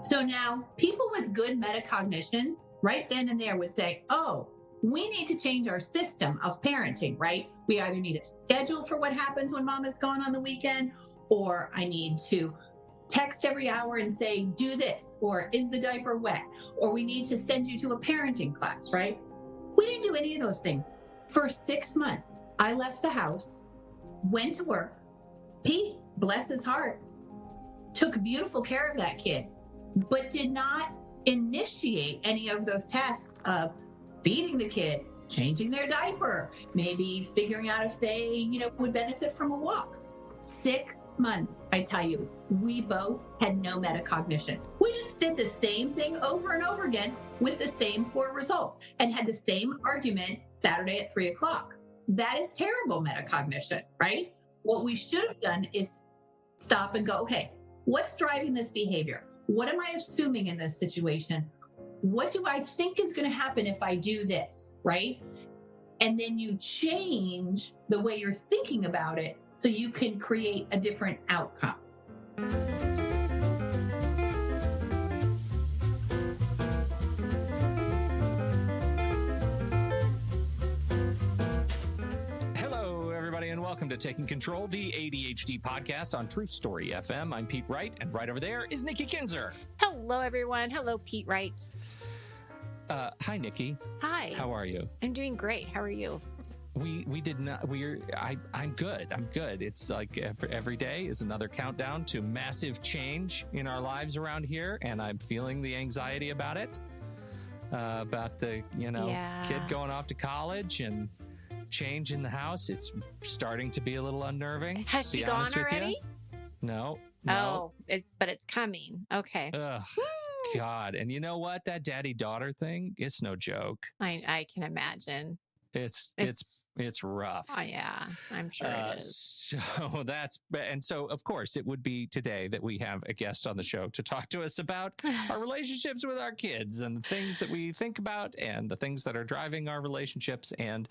So now people with good metacognition right then and there would say, oh, we need to change our system of parenting, right? We either need a schedule for what happens when mom is gone on the weekend, or I need to text every hour and say, do this, or is the diaper wet? Or we need to send you to a parenting class, right? We didn't do any of those things. For 6 months, I left the house, went to work. Pete, bless his heart, took beautiful care of that kid, but did not initiate any of those tasks of feeding the kid, changing their diaper, maybe figuring out if they, would benefit from a walk. 6 months, I tell you, we both had no metacognition. We just did the same thing over and over again with the same poor results and had the same argument Saturday at 3:00. That is terrible metacognition, right? What we should have done is stop and go, okay, what's driving this behavior? What am I assuming in this situation? What do I think is going to happen if I do this, right? And then you change the way you're thinking about it so you can create a different outcome. Hello, everybody, and welcome to Taking Control, the ADHD podcast on Truth Story FM. I'm Pete Wright, and right over there is Nikki Kinzer. Hello, everyone. Hello, Pete Wright. Hi, Nikki. Hi. How are you? I'm doing great. How are you? I'm good. I'm good. It's like every day is another countdown to massive change in our lives around here, and I'm feeling the anxiety about it. About the, kid going off to college and change in the house. It's starting to be a little unnerving. Has she gone already? No. Oh, it's coming. Okay. Ugh. God. And you know what? That daddy-daughter thing, it's no joke. I can imagine. It's rough. Oh, yeah, I'm sure it is. So of course it would be today that we have a guest on the show to talk to us about our relationships with our kids and the things that we think about and the things that are driving our relationships. And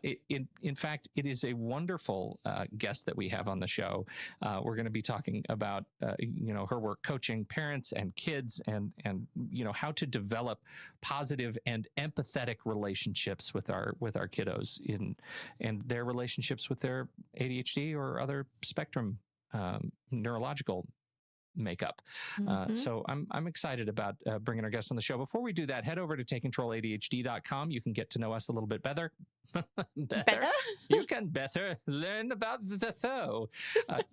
in fact, it is a wonderful guest that we have on the show. We're going to be talking about her work coaching parents and kids and how to develop positive and empathetic relationships with our kiddos and their relationships with their ADHD or other spectrum neurological makeup. So I'm excited about bringing our guest on the show. Before we do that, head over to takecontroladhd.com. You can get to know us a little bit better. Better? You can better learn about the show.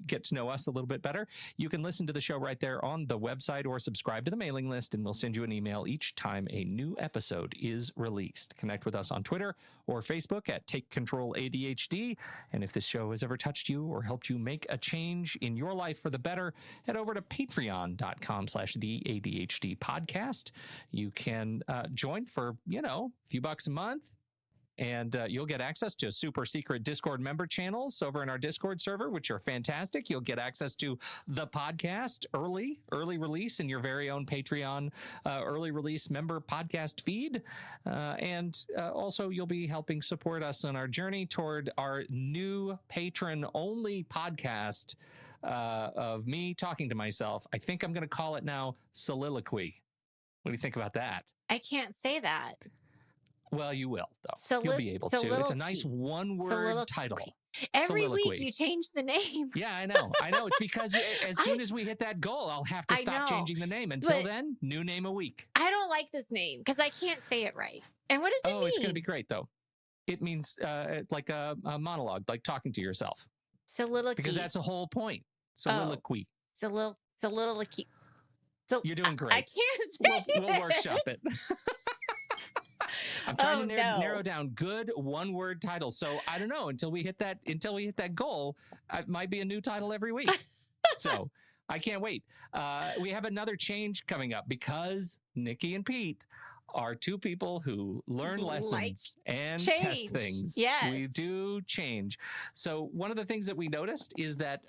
Get to know us a little bit better. You can listen to the show right there on the website or subscribe to the mailing list, and we'll send you an email each time a new episode is released. Connect with us on Twitter or Facebook at Take Control ADHD. And if this show has ever touched you or helped you make a change in your life for the better, head over to patreon.com/the ADHD podcast. You can join for, a few bucks a month. And you'll get access to super secret Discord member channels over in our Discord server, which are fantastic. You'll get access to the podcast early release in your very own Patreon early release member podcast feed. And also you'll be helping support us on our journey toward our new patron-only podcast of me talking to myself. I think I'm going to call it now Soliloquy. What do you think about that? I can't say that. Well, you will, though. You'll be able to. It's a nice one-word title. Every week you change the name. Yeah, I know. It's because as soon as we hit that goal, I'll have to stop changing the name. Until then, new name a week. I don't like this name because I can't say it right. And what does it mean? Oh, it's going to be great, though. It means like a monologue, like talking to yourself. Soliloquy. Because that's the whole point. Soliloquy. Soliloquy. You're doing great. I can't say We'll workshop it. I'm trying to narrow down good one-word titles. So I don't know until we hit that goal. It might be a new title every week. So I can't wait. We have another change coming up because Nikki and Pete are two people who learn lessons and test things. Yes, we do change. So one of the things that we noticed is that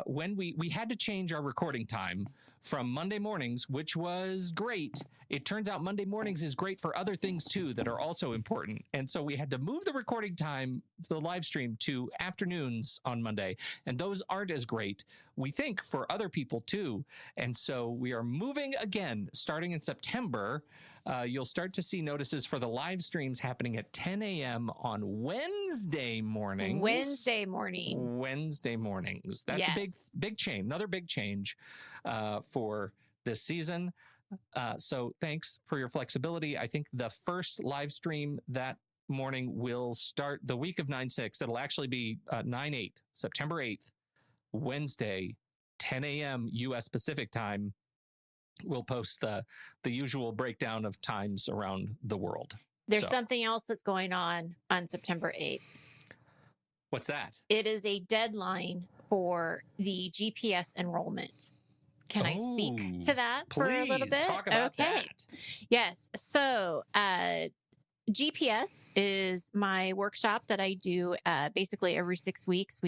when we had to change our recording time from Monday mornings, which was great. It turns out Monday mornings is great for other things too that are also important. And so we had to move the recording time to the live stream to afternoons on Monday. And those aren't as great, we think, for other people too. And so we are moving again, starting in September. You'll start to see notices for the live streams happening at 10 a.m. on Wednesday mornings. Wednesday mornings. That's a big change. Another big change for this season. So thanks for your flexibility. I think the first live stream that morning will start the week of 9/6. It'll actually be 9/8, September 8th, Wednesday, 10 a.m. U.S. Pacific time. We'll post the usual breakdown of times around the world. There's something else that's going on September 8th. What's that? It is a deadline for the GPS enrollment. Can I speak to that for a little bit? Talk about that. Yes. So GPS is my workshop that I do basically every 6 weeks.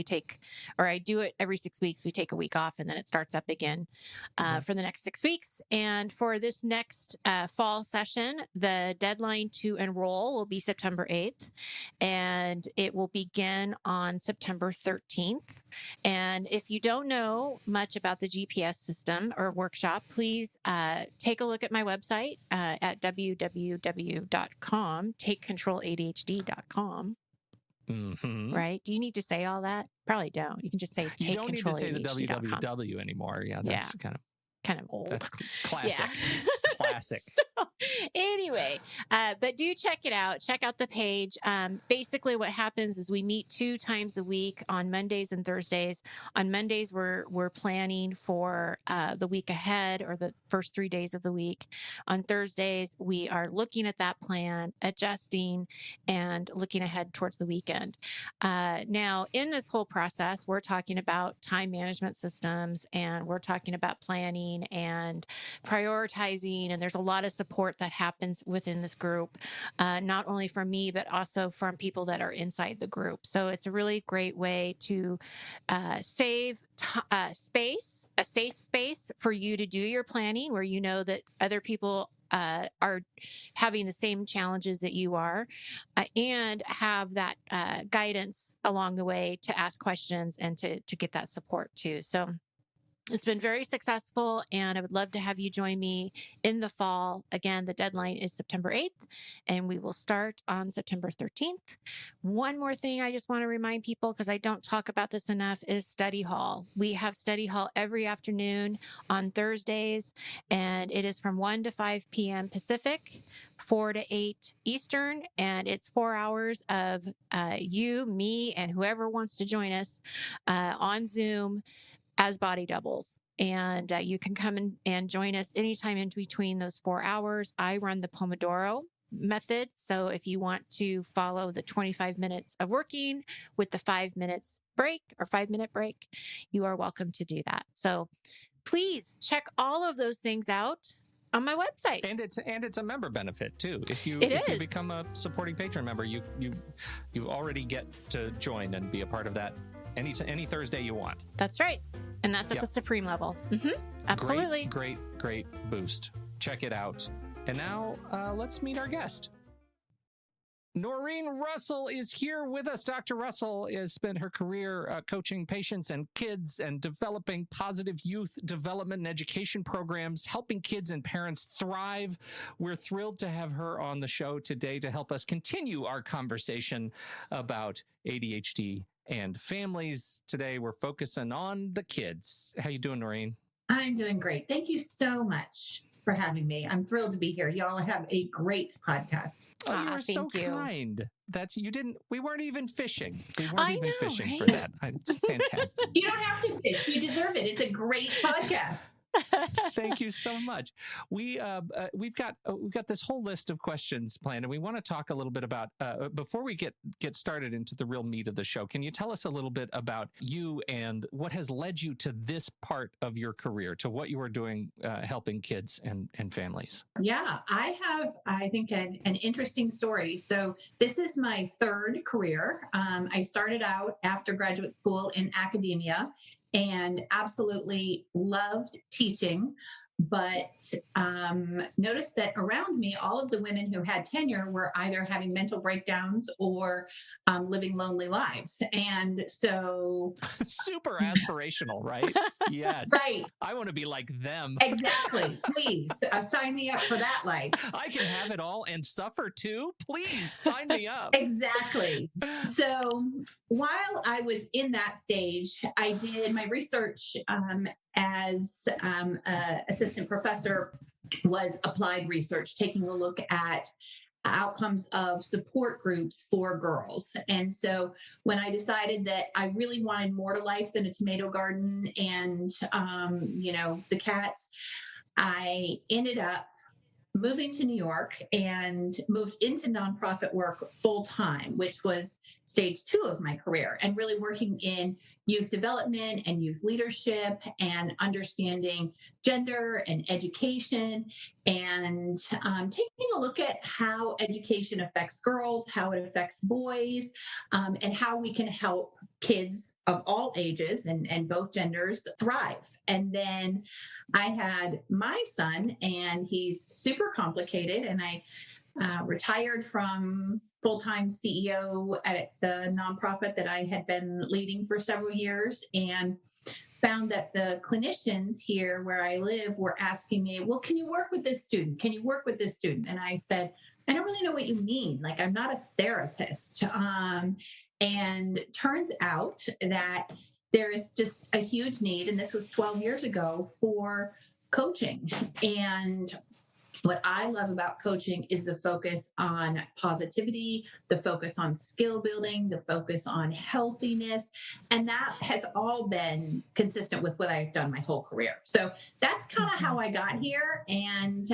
I do it every 6 weeks. We take a week off and then it starts up again for the next 6 weeks. And for this next fall session, the deadline to enroll will be September 8th and it will begin on September 13th. And if you don't know much about the GPS system or workshop, please take a look at my website at www.com. TakeControlADHD.com. Mm-hmm. Right? Do you need to say all that? Probably don't. You can just say you don't need to say the www anymore. Yeah, that's kind of old. That's classic. Yeah. Classic. So, anyway, but do check it out. Check out the page. Basically, what happens is we meet 2 times a week on Mondays and Thursdays. On Mondays, we're planning for the week ahead or the first 3 days of the week. On Thursdays, we are looking at that plan, adjusting, and looking ahead towards the weekend. Now, in this whole process, we're talking about time management systems, and we're talking about planning and prioritizing, and there's a lot of support that happens within this group, not only from me, but also from people that are inside the group. So it's a really great way to save space, a safe space for you to do your planning where you know that other people are having the same challenges that you are, and have that guidance along the way to ask questions and to get that support too. So it's been very successful, and I would love to have you join me in the fall. Again, the deadline is September 8th, and we will start on September 13th. One more thing I just want to remind people, because I don't talk about this enough, is study hall. We have study hall every afternoon on Thursdays, and it is from 1 to 5 p.m. Pacific, 4 to 8 Eastern, and it's 4 hours of you, me, and whoever wants to join us on Zoom as body doubles. And you can come and join us anytime in between those 4 hours. I run the Pomodoro method. So if you want to follow the 25 minutes of working with the 5 minutes break or 5-minute break, you are welcome to do that. So please check all of those things out on my website. And it's a member benefit too. If you become a supporting patron member, you already get to join and be a part of that any Thursday you want. That's right. And that's at the Supreme level. Mm-hmm. Absolutely. Great boost. Check it out. And now let's meet our guest. Norrine Russell is here with us. Dr. Russell has spent her career coaching patients and kids and developing positive youth development and education programs, helping kids and parents thrive. We're thrilled to have her on the show today to help us continue our conversation about ADHD and families. Today, we're focusing on the kids. How you doing, Norrine? I'm doing great. Thank you so much for having me. I'm thrilled to be here. Y'all have a great podcast. Oh, you were so kind. We weren't even fishing. We weren't I even know, fishing right? for that. It's fantastic. You don't have to fish. You deserve it. It's a great podcast. Thank you so much. We've got this whole list of questions planned, and we want to talk a little bit about before we get started into the real meat of the show. Can you tell us a little bit about you and what has led you to this part of your career, to what you are doing, helping kids and families? Yeah, I think, an interesting story. So this is my third career. I started out after graduate school in academia, and absolutely loved teaching, but noticed that around me, all of the women who had tenure were either having mental breakdowns or living lonely lives. And so, Super aspirational, right? Yes. right, I want to be like them. exactly. Please sign me up for that life. I can have it all and suffer too. Please sign me up. Exactly. So while I was in that stage, I did my research as assistant professor was applied research, taking a look at outcomes of support groups for girls. And so when I decided that I really wanted more to life than a tomato garden and, the cats, I ended up moving to New York and moved into nonprofit work full time, which was stage 2 of my career, and really working in youth development and youth leadership and understanding gender and education and taking a look at how education affects girls, how it affects boys, and how we can help kids of all ages and both genders thrive. And then I had my son, and he's super complicated. And I retired from full-time CEO at the nonprofit that I had been leading for several years, and found that the clinicians here where I live were asking me, well, can you work with this student? Can you work with this student? And I said, I don't really know what you mean. Like, I'm not a therapist. And turns out that there is just a huge need, and this was 12 years ago, for coaching. And what I love about coaching is the focus on positivity, the focus on skill building, the focus on healthiness. And that has all been consistent with what I've done my whole career. So that's kind of how I got here. And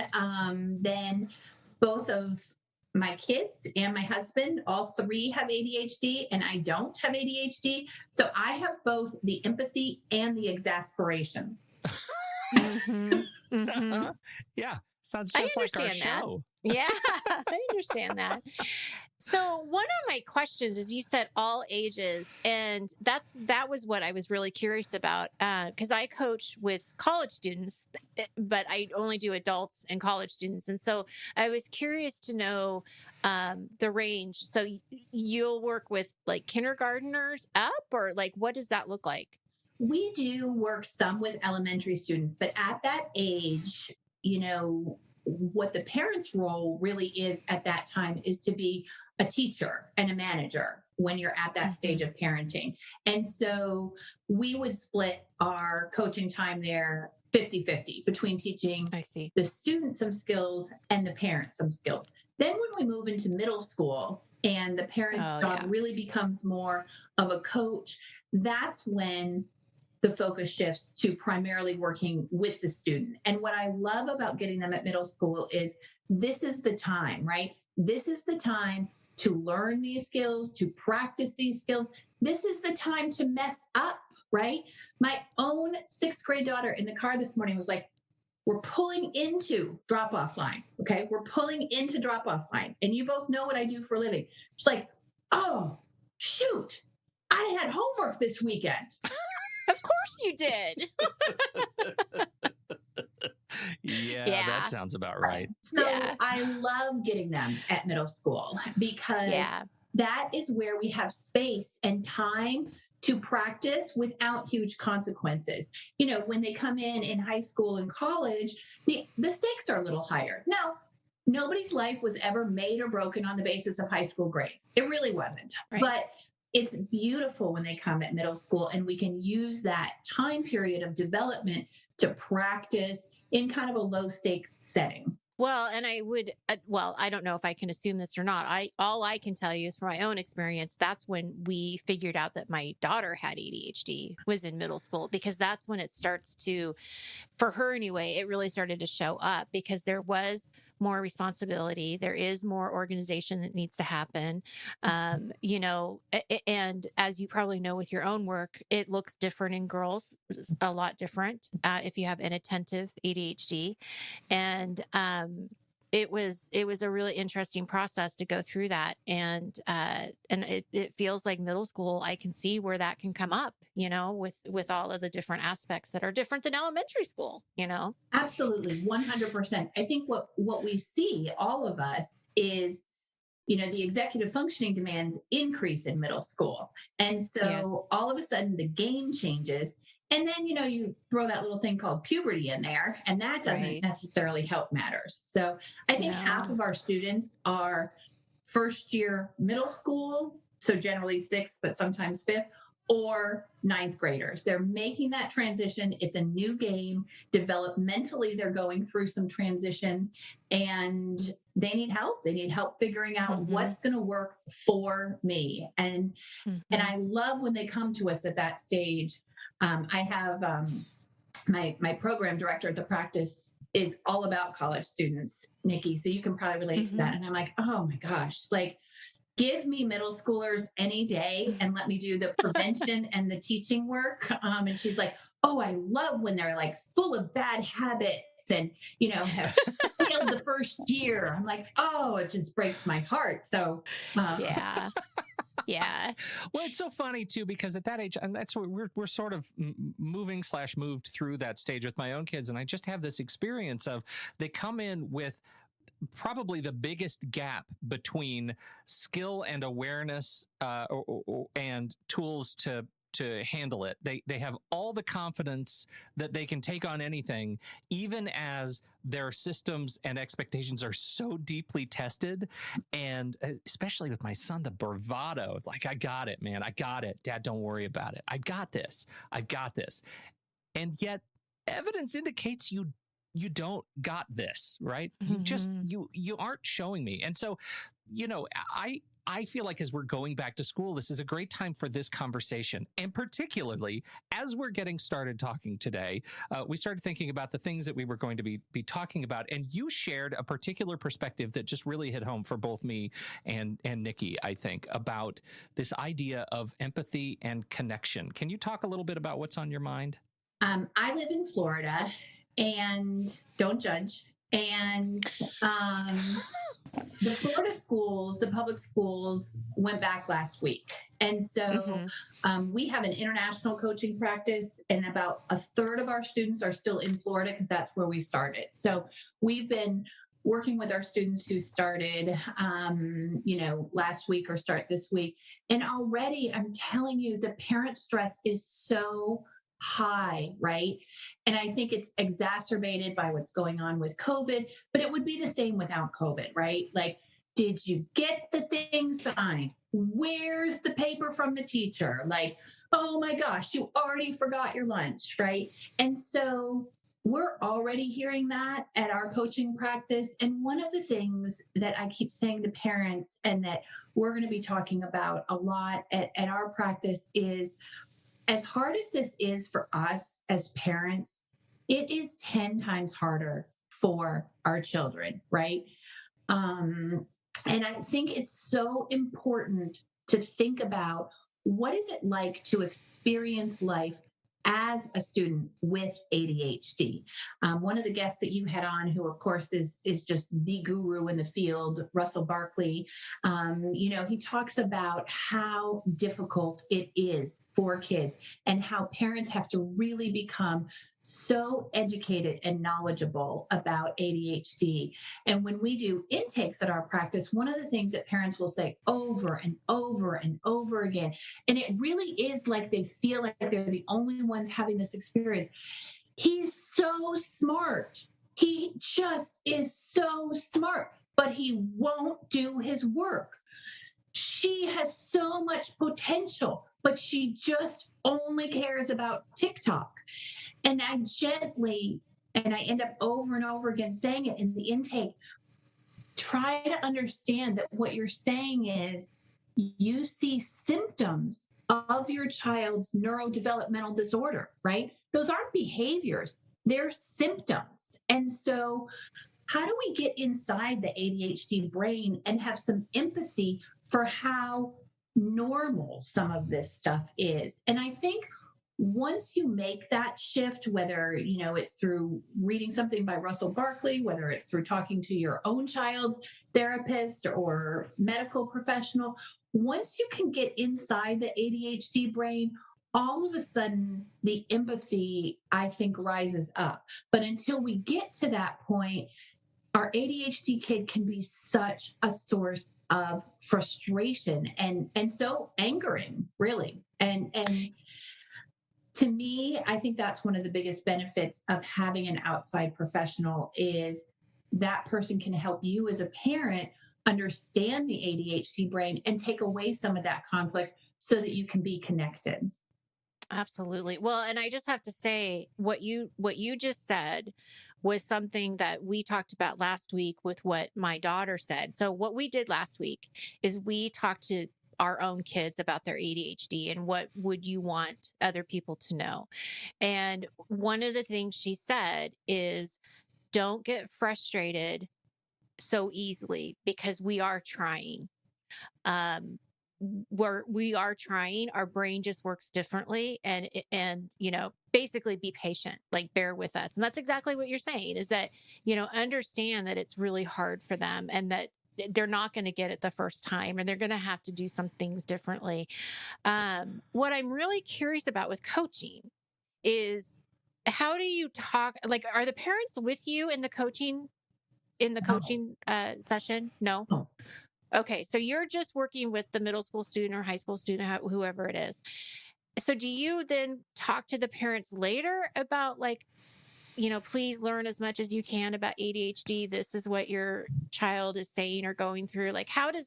then both of my kids and my husband, all 3 have ADHD, and I don't have ADHD. So I have both the empathy and the exasperation. Yeah. Sounds just like our show. Yeah, I understand that. So one of my questions is, you said all ages, and that was what I was really curious about, because I coach with college students, but I only do adults and college students, and so I was curious to know the range. So you'll work with like kindergartners up, or like what does that look like? We do work some with elementary students, but at that age, what the parent's role really is at that time is to be a teacher and a manager when you're at that stage of parenting. And so we would split our coaching time there 50-50 between teaching the student some skills and the parent some skills. Then when we move into middle school and the parent's job really becomes more of a coach, that's when the focus shifts to primarily working with the student. And what I love about getting them at middle school is this is the time, right? This is the time to learn these skills, to practice these skills. This is the time to mess up, right? My own 6th grade daughter in the car this morning was like, we're pulling into drop-off line, okay? We're pulling into drop-off line. And you both know what I do for a living. She's like, oh, shoot, I had homework this weekend. Of course you did. Yeah, that sounds about right. So I love getting them at middle school because that is where we have space and time to practice without huge consequences. When they come in high school and college, the stakes are a little higher. Now, nobody's life was ever made or broken on the basis of high school grades. It really wasn't. Right. But it's beautiful when they come at middle school, and we can use that time period of development to practice in kind of a low stakes setting. Well, and I would, I don't know if I can assume this or not. All I can tell you is from my own experience, that's when we figured out that my daughter had ADHD, was in middle school, because that's when it starts to, for her anyway, it really started to show up, because there was more responsibility. There is more organization that needs to happen. And as you probably know with your own work, it looks different in girls, a lot different if you have inattentive ADHD. And it was a really interesting process to go through that. And it feels like middle school, I can see where that can come up, with all of the different aspects that are different than elementary school, Absolutely, 100%. I think what we see, all of us, is the executive functioning demands increase in middle school. And so Yes. all of a sudden the game changes. And then, you throw that little thing called puberty in there, and that doesn't Right. necessarily help matters. So I think half of our students are first year middle school, so generally sixth, but sometimes fifth, or ninth graders. They're making that transition. It's a new game. Developmentally, they're going through some transitions, and they need help. They need help figuring out what's going to work for me. And I love when they come to us at that stage. I have my program director at the practice is all about college students, Nikki. So you can probably relate to that. And I'm like, oh my gosh, like, give me middle schoolers any day and let me do the prevention and the teaching work. And she's like, oh, I love when they're like full of bad habits and, failed the first year. I'm like, oh, it just breaks my heart. So, yeah. Yeah. Well, it's so funny too, because at that age, and that's what we're sort of moved through that stage with my own kids. And I just have this experience of they come in with probably the biggest gap between skill and awareness and tools to handle it. They have all the confidence that they can take on anything, even as their systems and expectations are so deeply tested. And especially with my son, the bravado is like, I got it, man. I got it. Dad, don't worry about it. I got this. I've got this. And yet evidence indicates you don't got this, right? You aren't showing me. And so, I feel like as we're going back to school, this is a great time for this conversation. And particularly as we're getting started talking today, we started thinking about the things that we were going to be talking about. And you shared a particular perspective that just really hit home for both me and Nikki, I think, about this idea of empathy and connection. Can you talk a little bit about what's on your mind? I live in Florida, and don't judge. And the Florida schools, the public schools, went back last week. And so we have an international coaching practice, and about a third of our students are still in Florida because that's where we started. So we've been working with our students who started, last week or start this week. And already I'm telling you, the parent stress is so high, right? And I think it's exacerbated by what's going on with COVID, but it would be the same without COVID, right? Like, did you get the thing signed? Where's the paper from the teacher? Like, oh my gosh, you already forgot your lunch, right? And so we're already hearing that at our coaching practice. And one of the things that I keep saying to parents, and that we're going to be talking about a lot at our practice, is as hard as this is for us as parents, it is 10 times harder for our children, right? And I think it's so important to think about, what is it like to experience life as a student with ADHD? One of the guests that you had on, who of course is just the guru in the field, Russell Barkley, he talks about how difficult it is for kids and how parents have to really become so educated and knowledgeable about ADHD. And when we do intakes at our practice, one of the things that parents will say over and over and over again, and it really is like they feel like they're the only ones having this experience: he's so smart. He just is so smart, but he won't do his work. She has so much potential, but she just only cares about TikTok. And I gently, and I end up over and over again saying it in the intake, try to understand that what you're saying is you see symptoms of your child's neurodevelopmental disorder, right? Those aren't behaviors, they're symptoms. And so how do we get inside the ADHD brain and have some empathy for how normal some of this stuff is? And I think Once you make that shift, whether, it's through reading something by Russell Barkley, whether it's through talking to your own child's therapist or medical professional, once you can get inside the ADHD brain, all of a sudden the empathy, I think, rises up. But until we get to that point, our ADHD kid can be such a source of frustration and so angering, really. And to me, I think that's one of the biggest benefits of having an outside professional is that person can help you as a parent understand the ADHD brain and take away some of that conflict so that you can be connected. Absolutely. Well, and I just have to say what you just said was something that we talked about last week with what my daughter said. So what we did last week is we talked to our own kids about their ADHD and what would you want other people to know. And one of the things she said is don't get frustrated so easily because we are trying. Um, we are trying, our brain just works differently, and basically be patient, like bear with us. And that's exactly what you're saying, is that understand that it's really hard for them and that they're not going to get it the first time and they're going to have to do some things differently. What I'm really curious about with coaching is how do you talk, like, are the parents with you in the coaching session? No. No. Okay, so you're just working with the middle school student or high school student, whoever it is. So do you then talk to the parents later about, like, please learn as much as you can about ADHD. This is what your child is saying or going through. Like, how do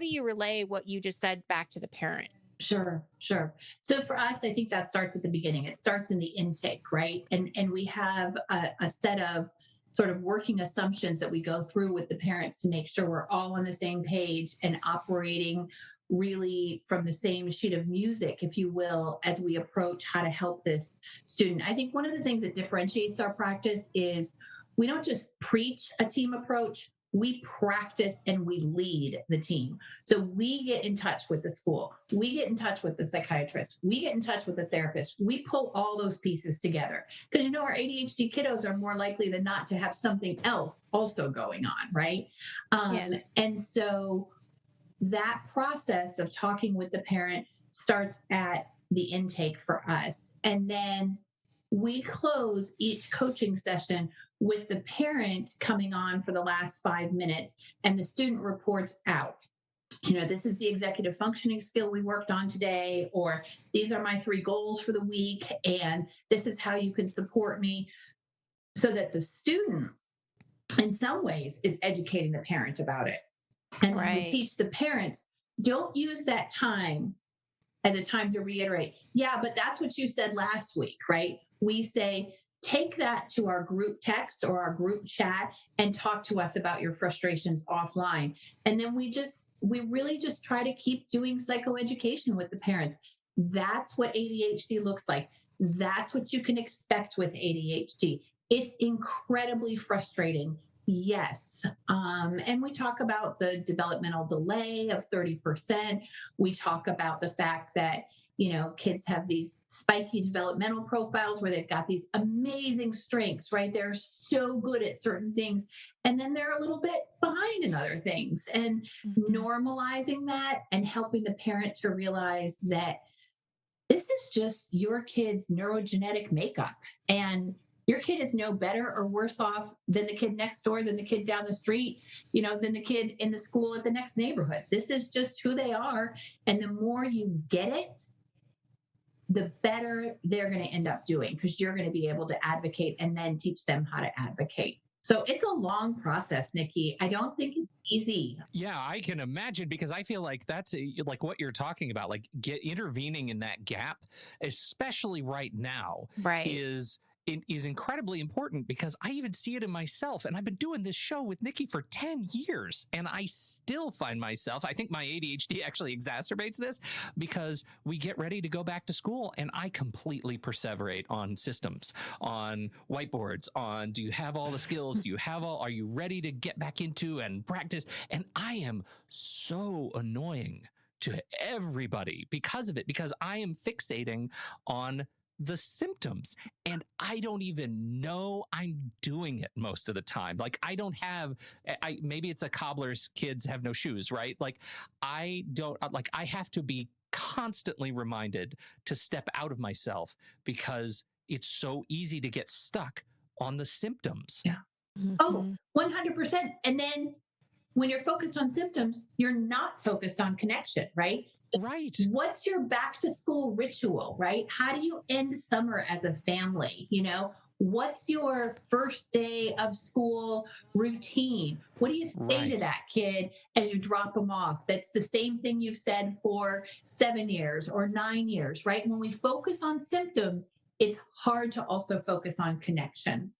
you relay what you just said back to the parent? Sure, sure. So for us, I think that starts at the beginning. It starts in the intake, right? And we have a set of sort of working assumptions that we go through with the parents to make sure we're all on the same page and operating really from the same sheet of music, if you will, as we approach how to help this student. I think one of the things that differentiates our practice is we don't just preach a team approach, we practice and we lead the team. So we get in touch with the school, we get in touch with the psychiatrist, we get in touch with the therapist, we pull all those pieces together. Because our ADHD kiddos are more likely than not to have something else also going on, right? Yes. And so that process of talking with the parent starts at the intake for us. And then we close each coaching session with the parent coming on for the last 5 minutes and the student reports out. This is the executive functioning skill we worked on today, or these are my 3 goals for the week, and this is how you can support me, so that the student, in some ways, is educating the parent about it. And then we teach the parents, don't use that time as a time to reiterate, yeah, but that's what you said last week, right? We say, take that to our group text or our group chat and talk to us about your frustrations offline. And then we really just try to keep doing psychoeducation with the parents. That's what ADHD looks like. That's what you can expect with ADHD. It's incredibly frustrating. Yes. And we talk about the developmental delay of 30%. We talk about the fact that, kids have these spiky developmental profiles where they've got these amazing strengths, right? They're so good at certain things. And then they're a little bit behind in other things. And normalizing that and helping the parent to realize that this is just your kid's neurogenetic makeup. And your kid is no better or worse off than the kid next door, than the kid down the street, than the kid in the school at the next neighborhood. This is just who they are. And the more you get it, the better they're going to end up doing, because you're going to be able to advocate and then teach them how to advocate. So it's a long process, Nikki. I don't think it's easy. Yeah, I can imagine, because I feel like that's like what you're talking about, like intervening in that gap, especially right now, Right. is incredibly important, because I even see it in myself. And I've been doing this show with Nikki for 10 years and I still find myself, I think my ADHD actually exacerbates this, because we get ready to go back to school and I completely perseverate on systems, on whiteboards, on do you have all the skills? Are you ready to get back into and practice? And I am so annoying to everybody because of it, because I am fixating on the symptoms. And I don't even know I'm doing it most of the time. Like I don't have, maybe it's a cobbler's kids have no shoes, right? Like I don't, like I have to be constantly reminded to step out of myself because it's so easy to get stuck on the symptoms. Yeah. Oh, 100%. And then when you're focused on symptoms, you're not focused on connection, right? Right. What's your back to school ritual, right? How do you end summer as a family? You know, what's your first day of school routine? What do you say to that kid as you drop them off? That's the same thing you've said for 7 years or 9 years, right? When we focus on symptoms, it's hard to also focus on connection.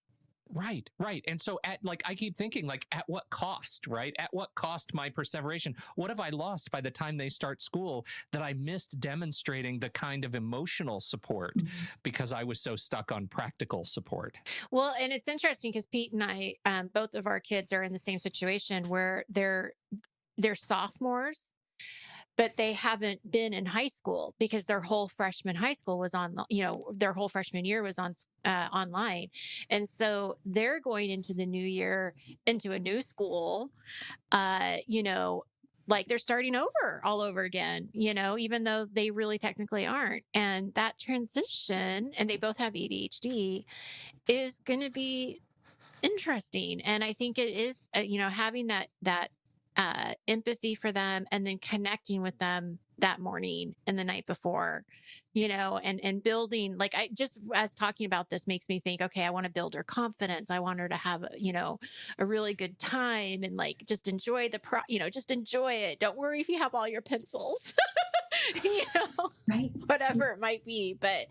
Right, right. And so I keep thinking like at what cost, right? At what cost my perseveration? What have I lost by the time they start school that I missed demonstrating the kind of emotional support because I was so stuck on practical support? Well, and it's interesting because Pete and I, both of our kids are in the same situation where they're sophomores, but they haven't been in high school because their whole freshman high school was on, their whole freshman year was on online. And so they're going into the new year into a new school, like they're starting over all over again, even though they really technically aren't. And that transition, and they both have ADHD, is going to be interesting. And I think it is, having that empathy for them and then connecting with them that morning and the night before, and building, like, I just, as talking about this makes me think, okay, I want to build her confidence. I want her to have, a really good time and like, just enjoy just enjoy it. Don't worry if you have all your pencils, Right. whatever it might be, but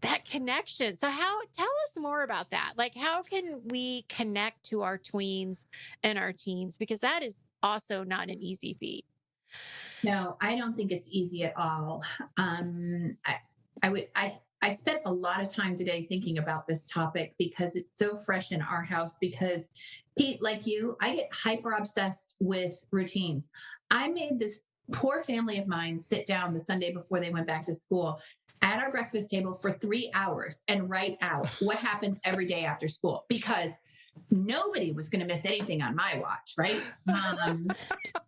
that connection. So tell us more about that. Like, how can we connect to our tweens and our teens? Because that is also not an easy feat. No, I don't think it's easy at all. I spent a lot of time today thinking about this topic because it's so fresh in our house. Because Pete, like you, I get hyper obsessed with routines. I made this poor family of mine sit down the Sunday before they went back to school at our breakfast table for 3 hours and write out what happens every day after school, because nobody was going to miss anything on my watch, right?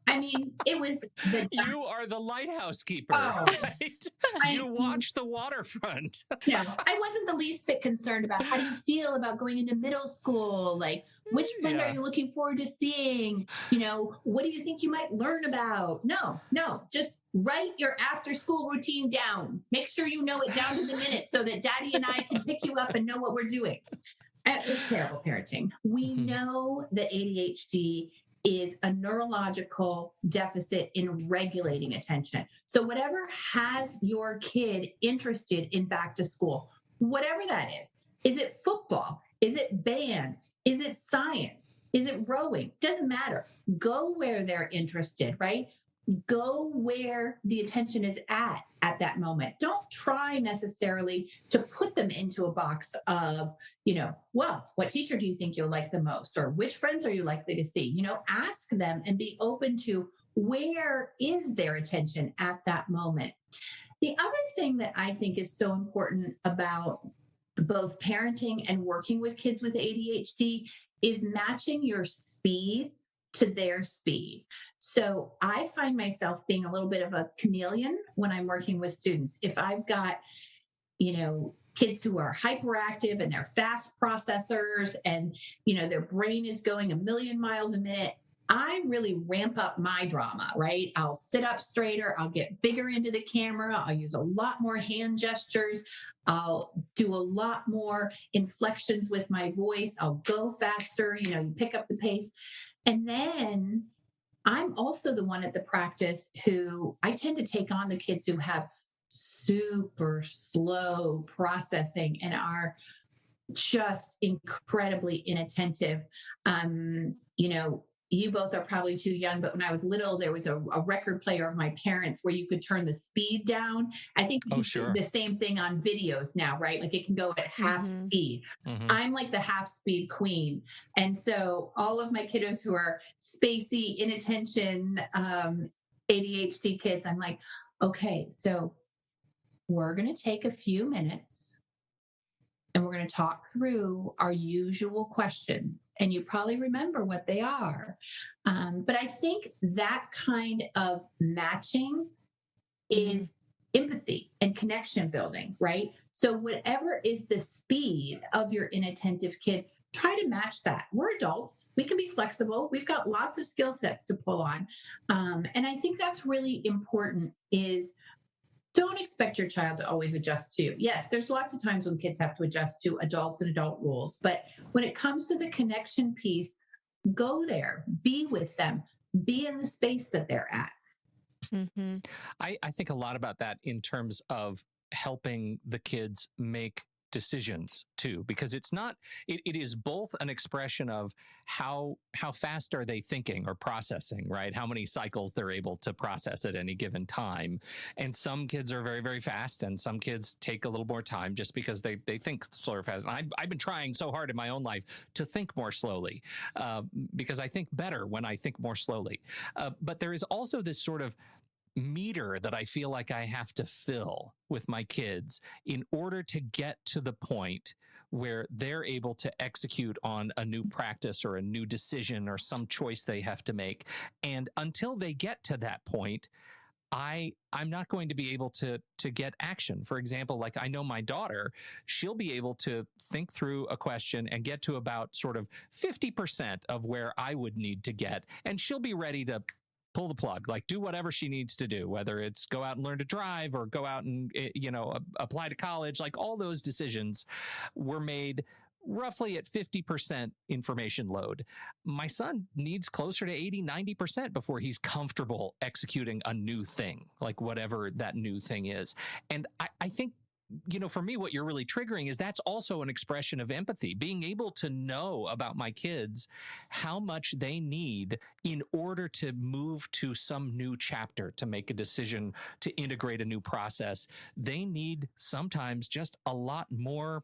I mean, it was You are the lighthouse keeper, right? You watch the waterfront. I wasn't the least bit concerned about how do you feel about going into middle school? Like, which friend are you looking forward to seeing? What do you think you might learn about? No, just write your after school routine down. Make sure you know it down to the minute so that Daddy and I can pick you up and know what we're doing. It's terrible parenting. We know that ADHD is a neurological deficit in regulating attention. So whatever has your kid interested in back to school, whatever that is it football? Is it band? Is it science? Is it rowing? Doesn't matter. Go where they're interested, right? Go where the attention is at that moment. Don't try necessarily to put them into a box of, well, what teacher do you think you'll like the most? Or which friends are you likely to see? Ask them and be open to where is their attention at that moment. The other thing that I think is so important about both parenting and working with kids with ADHD is matching your speed to their speed. So I find myself being a little bit of a chameleon when I'm working with students. If I've got, kids who are hyperactive and they're fast processors and, their brain is going a million miles a minute, I really ramp up my drama, right? I'll sit up straighter. I'll get bigger into the camera. I'll use a lot more hand gestures. I'll do a lot more inflections with my voice. I'll go faster, you pick up the pace. And then I'm also the one at the practice who I tend to take on the kids who have super slow processing and are just incredibly inattentive. You both are probably too young, but when I was little, there was a record player of my parents where you could turn the speed down. I think we do the same thing on videos now, right? Like it can go at half speed. I'm like the half speed queen. And so all of my kiddos who are spacey, inattention, ADHD kids, I'm like, okay, so we're going to take a few minutes and we're going to talk through our usual questions. And you probably remember what they are. But I think that kind of matching is empathy and connection building, right? So, whatever is the speed of your inattentive kid, try to match that. We're adults, we can be flexible, we've got lots of skill sets to pull on. And I think that's really important is don't expect your child to always adjust to you. Yes, there's lots of times when kids have to adjust to adults and adult rules, but when it comes to the connection piece, go there, be with them, be in the space that they're at. Mm-hmm. I think a lot about that in terms of helping the kids make decisions too, because it's not, it is both an expression of how fast are they thinking or processing, right? How many cycles they're able to process at any given time. And some kids are very, very fast, and some kids take a little more time just because they think slower fast. And I've been trying so hard in my own life to think more slowly because I think better when I think more slowly. But there is also this sort of meter that I feel like I have to fill with my kids in order to get to the point where they're able to execute on a new practice or a new decision or some choice they have to make. And until they get to that point, I'm not going to be able to get action. For example, like I know my daughter, she'll be able to think through a question and get to about sort of 50% of where I would need to get, and she'll be ready to pull the plug, like do whatever she needs to do, whether it's go out and learn to drive or go out and, apply to college. Like all those decisions were made roughly at 50% information load. My son needs closer to 80, 90% before he's comfortable executing a new thing, like whatever that new thing is. And I think, for me, what you're really triggering is that's also an expression of empathy, being able to know about my kids, how much they need in order to move to some new chapter, to make a decision, to integrate a new process. They need sometimes just a lot more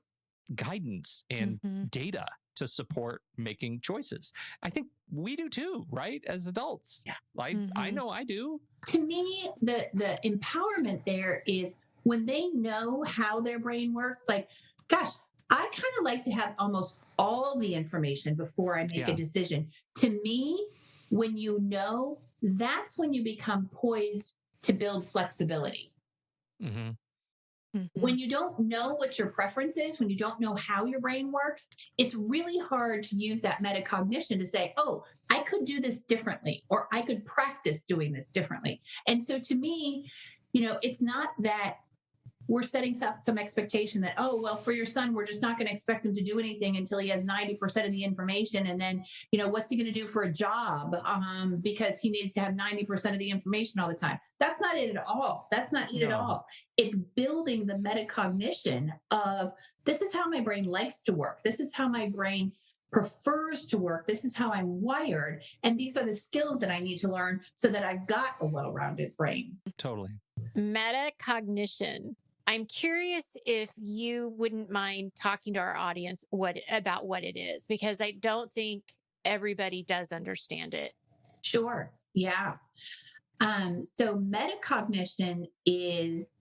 guidance and data to support making choices. I think we do too, right? As adults. Yeah. I know I do. To me, the empowerment there is when they know how their brain works. Like, gosh, I kind of like to have almost all the information before I make a decision. To me, when you know, that's when you become poised to build flexibility. Mm-hmm. When you don't know what your preference is, when you don't know how your brain works, it's really hard to use that metacognition to say, oh, I could do this differently, or I could practice doing this differently. And so to me, it's not that we're setting some expectation that, oh, well, for your son, we're just not going to expect him to do anything until he has 90% of the information. And then, what's he going to do for a job? Because he needs to have 90% of the information all the time. That's not it at all. That's not it at all. It's building the metacognition of this is how my brain likes to work. This is how my brain prefers to work. This is how I'm wired. And these are the skills that I need to learn so that I've got a well-rounded brain. Totally. Metacognition. I'm curious if you wouldn't mind talking to our audience about what it is, because I don't think everybody does understand it. Sure. Yeah. So metacognition is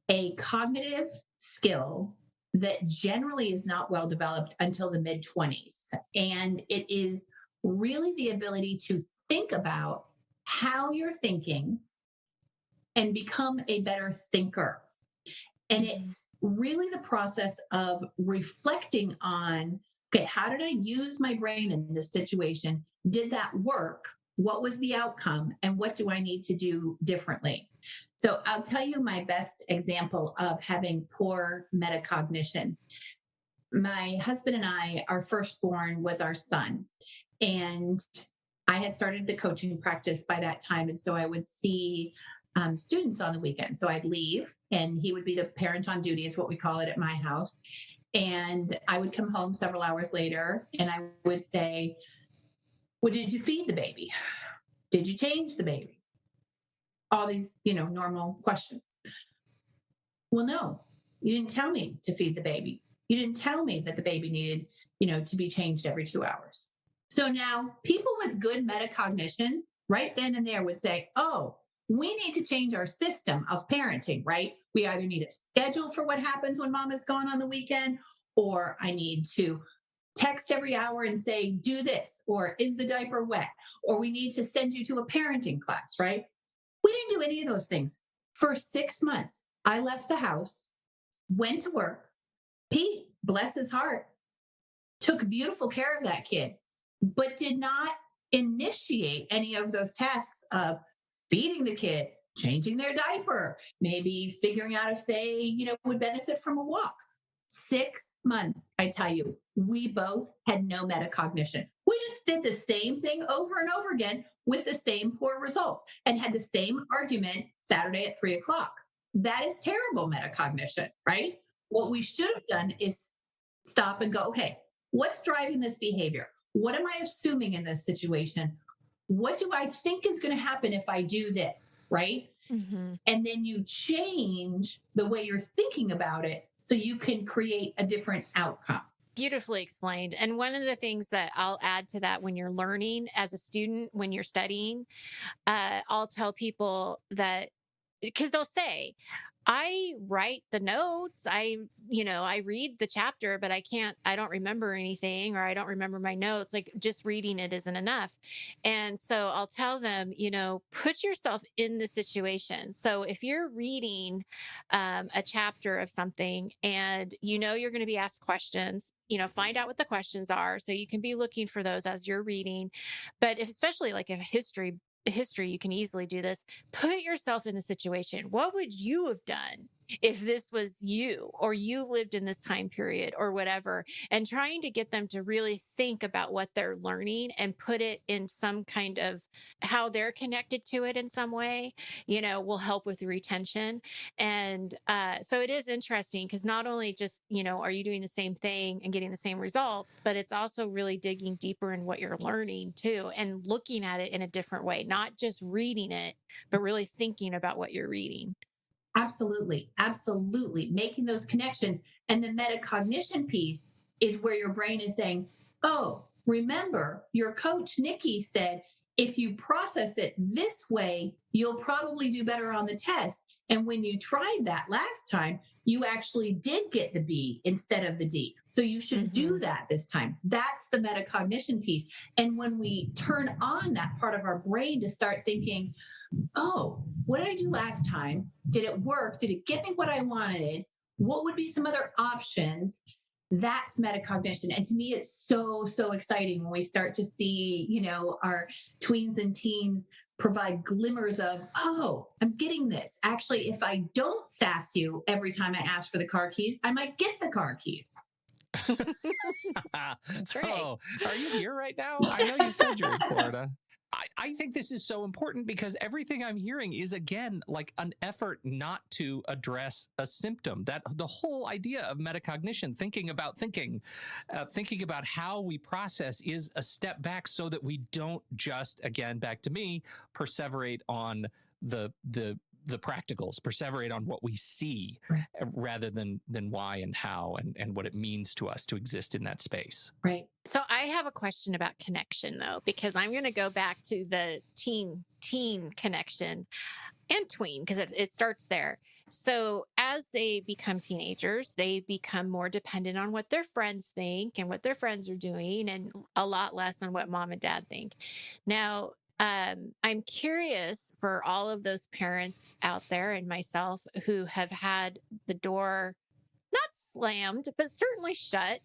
a cognitive skill that generally is not well developed until the mid-20s. And it is really the ability to think about how you're thinking and become a better thinker. And it's really the process of reflecting on, okay, how did I use my brain in this situation? Did that work? What was the outcome? And what do I need to do differently? So I'll tell you my best example of having poor metacognition. My husband and I, our firstborn was our son. And I had started the coaching practice by that time. And so I would see students on the weekend. So I'd leave and he would be the parent on duty, is what we call it at my house. And I would come home several hours later and I would say, well, did you feed the baby? Did you change the baby? All these, normal questions. Well, no, you didn't tell me to feed the baby. You didn't tell me that the baby needed, to be changed every 2 hours. So now people with good metacognition right then and there would say, oh, we need to change our system of parenting, right? We either need a schedule for what happens when mom is gone on the weekend, or I need to text every hour and say, do this, or is the diaper wet? Or we need to send you to a parenting class, right? We didn't do any of those things. For 6 months, I left the house, went to work. Pete, bless his heart, took beautiful care of that kid, but did not initiate any of those tasks of feeding the kid, changing their diaper, maybe figuring out if they, would benefit from a walk. 6 months, I tell you, we both had no metacognition. We just did the same thing over and over again with the same poor results and had the same argument Saturday at 3:00. That is terrible metacognition, right? What we should have done is stop and go, okay, what's driving this behavior? What am I assuming in this situation? What do I think is going to happen if I do this, right? Mm-hmm. And then you change the way you're thinking about it so you can create a different outcome. Beautifully explained. And one of the things that I'll add to that when you're learning as a student, when you're studying, I'll tell people that, because they'll say, I write the notes. I read the chapter, but I don't remember anything, or I don't remember my notes. Like, just reading it isn't enough. And so I'll tell them, put yourself in the situation. So if you're reading a chapter of something and you're going to be asked questions, find out what the questions are so you can be looking for those as you're reading. But especially like a history, you can easily do this. Put yourself in the situation. What would you have done if this was you, or you lived in this time period, or whatever? And trying to get them to really think about what they're learning and put it in some kind of how they're connected to it in some way, will help with the retention. And so it is interesting, because not only just, are you doing the same thing and getting the same results, but it's also really digging deeper in what you're learning too, and looking at it in a different way, not just reading it, but really thinking about what you're reading. Absolutely. Absolutely. Making those connections. And the metacognition piece is where your brain is saying, oh, remember, your coach, Nikki, said, if you process it this way, you'll probably do better on the test. And when you tried that last time, you actually did get the B instead of the D. So you should do that this time. That's the metacognition piece. And when we turn on that part of our brain to start thinking, oh, what did I do last time? Did it work? Did it get me what I wanted? What would be some other options? That's metacognition. And to me, it's so, so exciting when we start to see, our tweens and teens provide glimmers of, oh, I'm getting this. Actually, if I don't sass you every time I ask for the car keys, I might get the car keys. That's right. Oh, are you here right now? I know you said you're in Florida. I think this is so important, because everything I'm hearing is, again, like an effort not to address a symptom. That the whole idea of metacognition, thinking about how we process, is a step back so that we don't just, again, back to me, perseverate on the practicals, perseverate on what we see, right, rather than why and how and what it means to us to exist in that space. Right. So I have a question about connection, though, because I'm going to go back to the teen connection and tween, because it starts there. So as they become teenagers, they become more dependent on what their friends think and what their friends are doing, and a lot less on what mom and dad think. Now, I'm curious for all of those parents out there, and myself, who have had the door not slammed, but certainly shut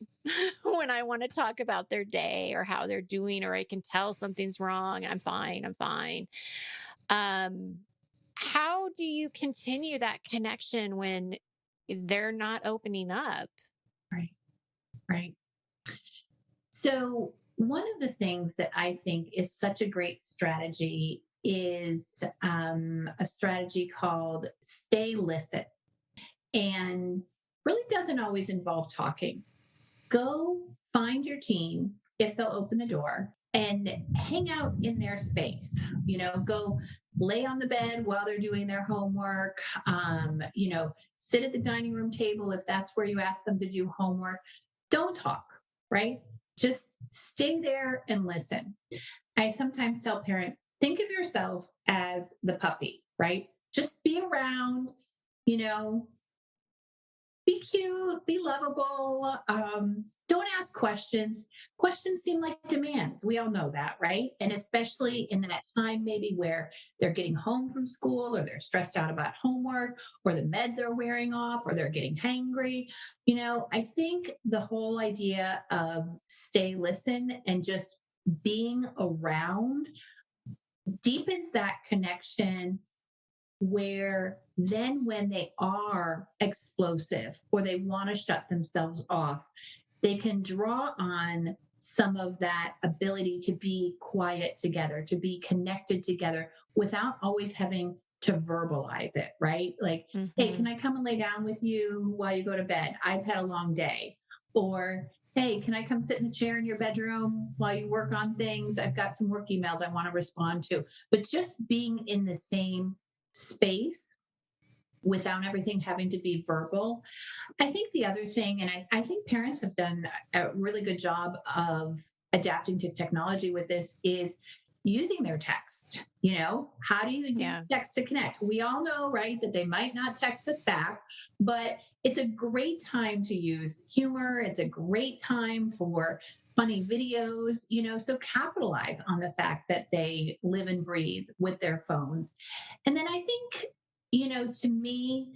when I want to talk about their day or how they're doing, or I can tell something's wrong. I'm fine. How do you continue that connection when they're not opening up? Right. Right. So one of the things that I think is such a great strategy is a strategy called stay listen, and really doesn't always involve talking. Go find your teen, if they'll open the door, and hang out in their space. Go lay on the bed while they're doing their homework. Sit at the dining room table if that's where you ask them to do homework. Don't talk, right? Just stay there and listen. I sometimes tell parents, think of yourself as the puppy. right? Just be around, you know, be cute, be lovable. Don't ask questions. Questions seem like demands. We all know that, right? And especially in that time, maybe where they're getting home from school or they're stressed out about homework or the meds are wearing off or they're getting hangry. I think the whole idea of stay, listen, and just being around deepens that connection where then when they are explosive or they want to shut themselves off, they can draw on some of that ability to be quiet together, to be connected together without always having to verbalize it, right? Like, hey, can I come and lay down with you while you go to bed? I've had a long day. Or, hey, can I come sit in the chair in your bedroom while you work on things? I've got some work emails I want to respond to. But just being in the same space without everything having to be verbal. I think the other thing, and I think parents have done a really good job of adapting to technology with this, is using their text. How do you use text to connect? We all know, right, that they might not text us back, but it's a great time to use humor. It's a great time for funny videos, so capitalize on the fact that they live and breathe with their phones. And then I think, to me,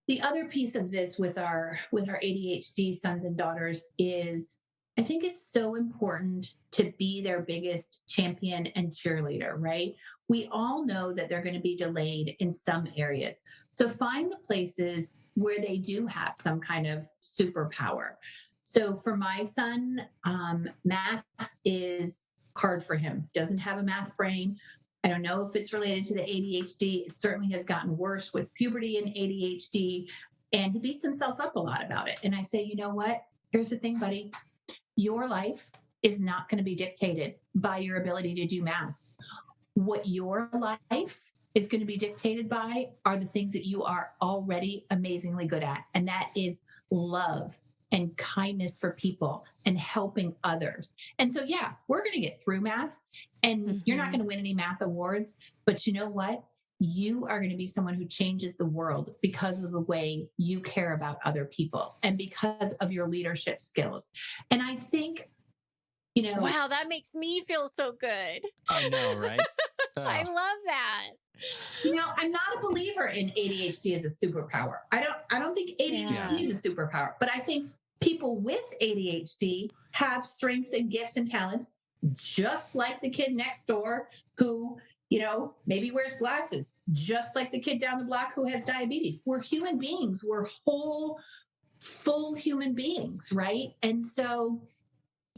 the other piece of this with our ADHD sons and daughters is I think it's so important to be their biggest champion and cheerleader, right? We all know that they're going to be delayed in some areas. So find the places where they do have some kind of superpower. So for my son, math is hard for him, doesn't have a math brain. I don't know if it's related to the ADHD. It certainly has gotten worse with puberty and ADHD. And he beats himself up a lot about it. And I say, you know what? Here's the thing, buddy. Your life is not going to be dictated by your ability to do math. What your life is going to be dictated by are the things that you are already amazingly good at. And that is love and kindness for people and helping others. And so, yeah, we're going to get through math and you're not going to win any math awards, but you know what? You are going to be someone who changes the world because of the way you care about other people and because of your leadership skills. And I think, wow, that makes me feel so good. I know, right? I love that. I'm not a believer in ADHD as a superpower. I don't think ADHD is a superpower, but I think people with ADHD have strengths and gifts and talents, just like the kid next door who, maybe wears glasses, just like the kid down the block who has diabetes. We're human beings. We're whole, full human beings, right? And so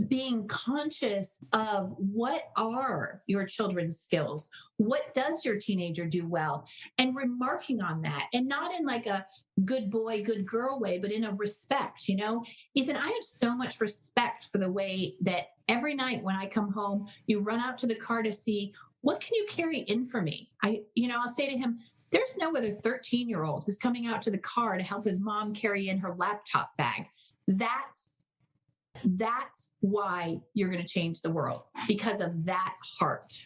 being conscious of what are your children's skills, what does your teenager do well, and remarking on that, and not in like a good boy, good girl way, but in a respect. Ethan, I have so much respect for the way that every night when I come home, you run out to the car to see what can you carry in for me. I'll say to him, there's no other 13-year-old who's coming out to the car to help his mom carry in her laptop bag. That's why you're going to change the world, because of that heart,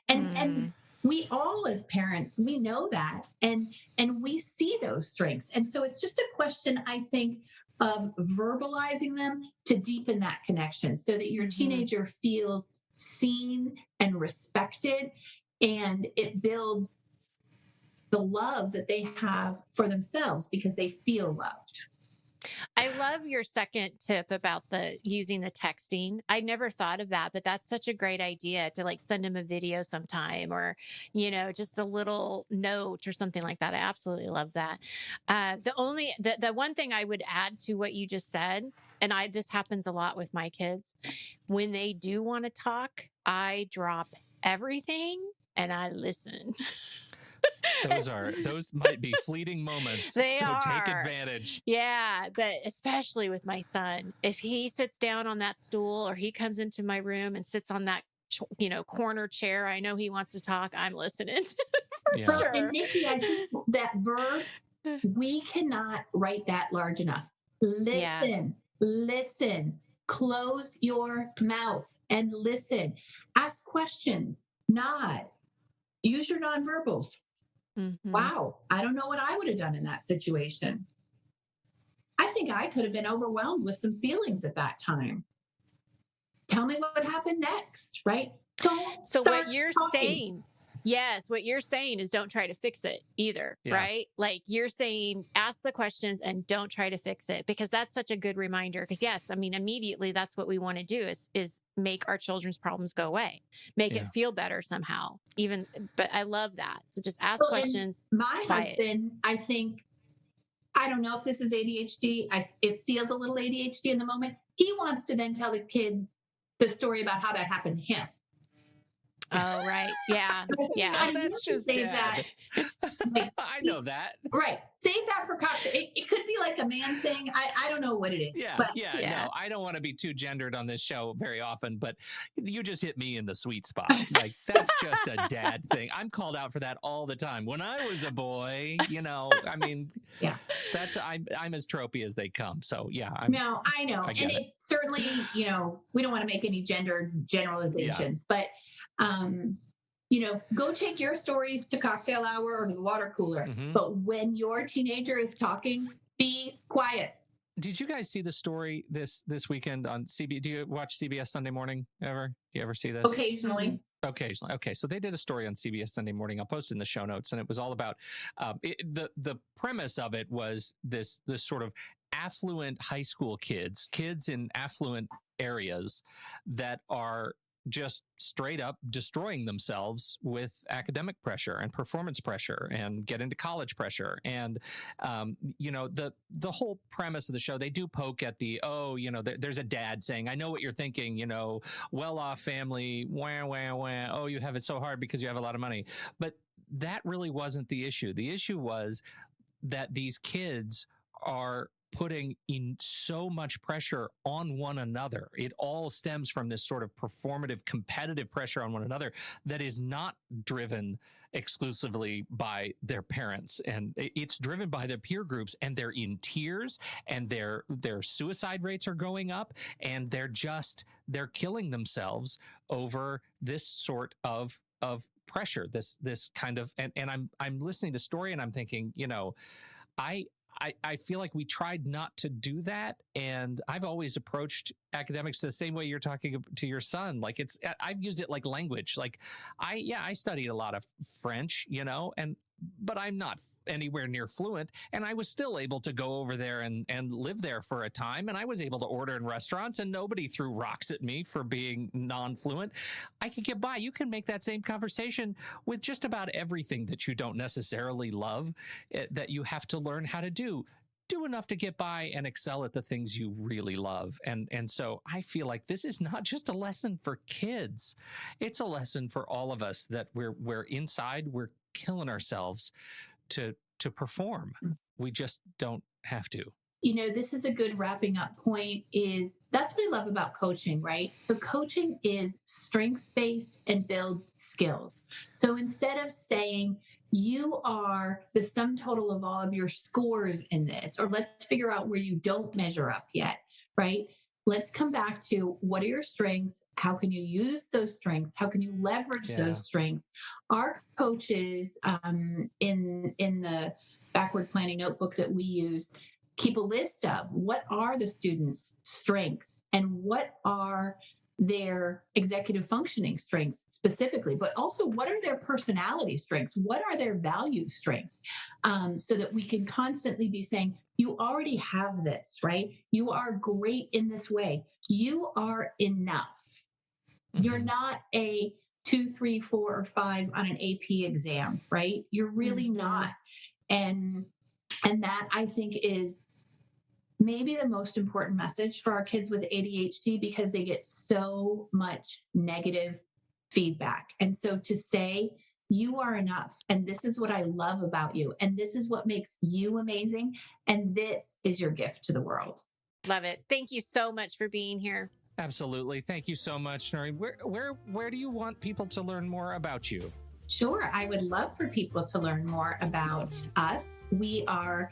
and we all as parents, we know that, and we see those strengths. And so it's just a question, I think, of verbalizing them to deepen that connection so that your teenager feels seen and respected, and it builds the love that they have for themselves because they feel loved. I love your second tip about using the texting. I never thought of that, but that's such a great idea to like send him a video sometime, or, just a little note or something like that. I absolutely love that. The one thing I would add to what you just said, and this happens a lot with my kids, when they do want to talk, I drop everything and I listen. Those might be fleeting moments. So take advantage. Yeah, but especially with my son, if he sits down on that stool or he comes into my room and sits on that corner chair, I know he wants to talk. I'm listening. Sure. And Nikki, I think that verb, we cannot write that large enough. Listen, close your mouth and listen. Ask questions, nod, use your nonverbals. Mm-hmm. Wow, I don't know what I would have done in that situation. I think I could have been overwhelmed with some feelings at that time. Tell me what happened next, right? Don't So start what you're talking. saying, yes, what you're saying is don't try to fix it either, Yeah. right? Like you're saying, ask the questions and don't try to fix it, because that's such a good reminder. Because yes, I mean, immediately that's what we want to do is make our children's problems go away, make it feel better somehow. But I love that. So just ask questions. My quiet. husband, I think, I don't know if this is ADHD. It feels a little ADHD in the moment. He wants to then tell the kids the story about how that happened to him. Oh, right. Yeah. Yeah. That's just dad. Like, I know that. Right. Save that for cocktail. It could be like a man thing. I don't know what it is. Yeah. But No, I don't want to be too gendered on this show very often, but you just hit me in the sweet spot. Like, that's just a dad thing. I'm called out for that all the time. When I was a boy, I mean, I'm as tropey as they come. So yeah. No, I know. And it certainly, we don't want to make any gender generalizations, but go take your stories to cocktail hour or to the water cooler. Mm-hmm. But when your teenager is talking, be quiet. Did you guys see the story this weekend on CBS? Do you watch CBS Sunday Morning ever? Do you ever see this? Occasionally. Occasionally. Okay. So they did a story on CBS Sunday Morning. I'll post it in the show notes. And it was all about the premise of it was this sort of affluent high school kids in affluent areas that are just straight up destroying themselves with academic pressure and performance pressure and get into college pressure. And, the whole premise of the show, they do poke at there's a dad saying, I know what you're thinking, well-off family, wah, wah, wah. Oh, you have it so hard because you have a lot of money. But that really wasn't the issue. The issue was that these kids are putting in so much pressure on one another. It all stems from this sort of performative, competitive pressure on one another that is not driven exclusively by their parents. And it's driven by their peer groups, and they're in tears, and their suicide rates are going up, and they're killing themselves over this sort of pressure, this kind of, and I'm listening to the story and I'm thinking, I feel like we tried not to do that. And I've always approached academics the same way you're talking to your son. Like I've used it like language. Like I studied a lot of French, but I'm not anywhere near fluent. And I was still able to go over there and live there for a time. And I was able to order in restaurants and nobody threw rocks at me for being non-fluent. I could get by. You can make that same conversation with just about everything that you don't necessarily love, that you have to learn how to do enough to get by and excel at the things you really love. And so I feel like this is not just a lesson for kids. It's a lesson for all of us that we're inside, we're killing ourselves to perform. We just don't have to. This is a good wrapping up point. That's what I love about coaching, right? So coaching is strengths-based and builds skills. So instead of saying you are the sum total of all of your scores in this, or let's figure out where you don't measure up yet, right? Let's come back to what are your strengths? How can you use those strengths? How can you leverage those strengths? Our coaches in the backward planning notebook that we use keep a list of what are the students' strengths and what are their executive functioning strengths specifically, but also what are their personality strengths? What are their value strengths? So that we can constantly be saying, you already have this, right? You are great in this way. You are enough. Mm-hmm. You're not a 2, 3, 4, or 5 on an AP exam, right? You're really not. And that I think is maybe the most important message for our kids with ADHD, because they get so much negative feedback. And so to say, you are enough, and this is what I love about you, and this is what makes you amazing, and this is your gift to the world. Love it. Thank you so much for being here. Absolutely. Thank you so much, Norrine. Where do you want people to learn more about you? Sure. I would love for people to learn more about us. We are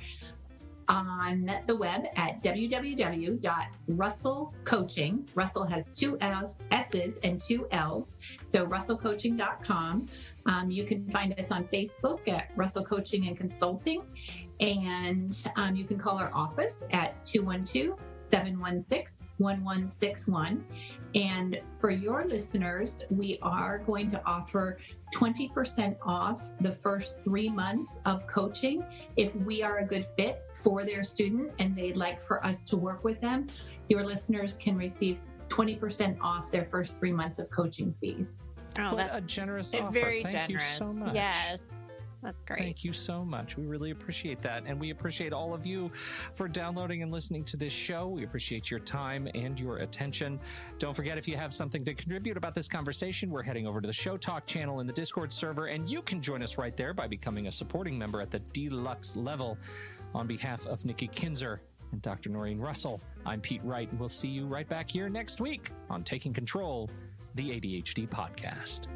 on the web at www.russellcoaching. Russell has two S's and two L's. So russellcoaching.com. You can find us on Facebook at Russell Coaching and Consulting. And you can call our office at 212-716-1161. And for your listeners, we are going to offer 20% off the first 3 months of coaching. If we are a good fit for their student and they'd like for us to work with them, your listeners can receive 20% off their first 3 months of coaching fees. Oh, what that's a generous offer. very Thank generous. you so much. Yes. That's great. Thank you so much. We really appreciate that. And we appreciate all of you for downloading and listening to this show. We appreciate your time and your attention. Don't forget, if you have something to contribute about this conversation, we're heading over to the Show Talk channel in the Discord server, and you can join us right there by becoming a supporting member at the deluxe level. On behalf of Nikki Kinzer and Dr. Norrine Russell, I'm Pete Wright, and we'll see you right back here next week on Taking Control, the ADHD podcast.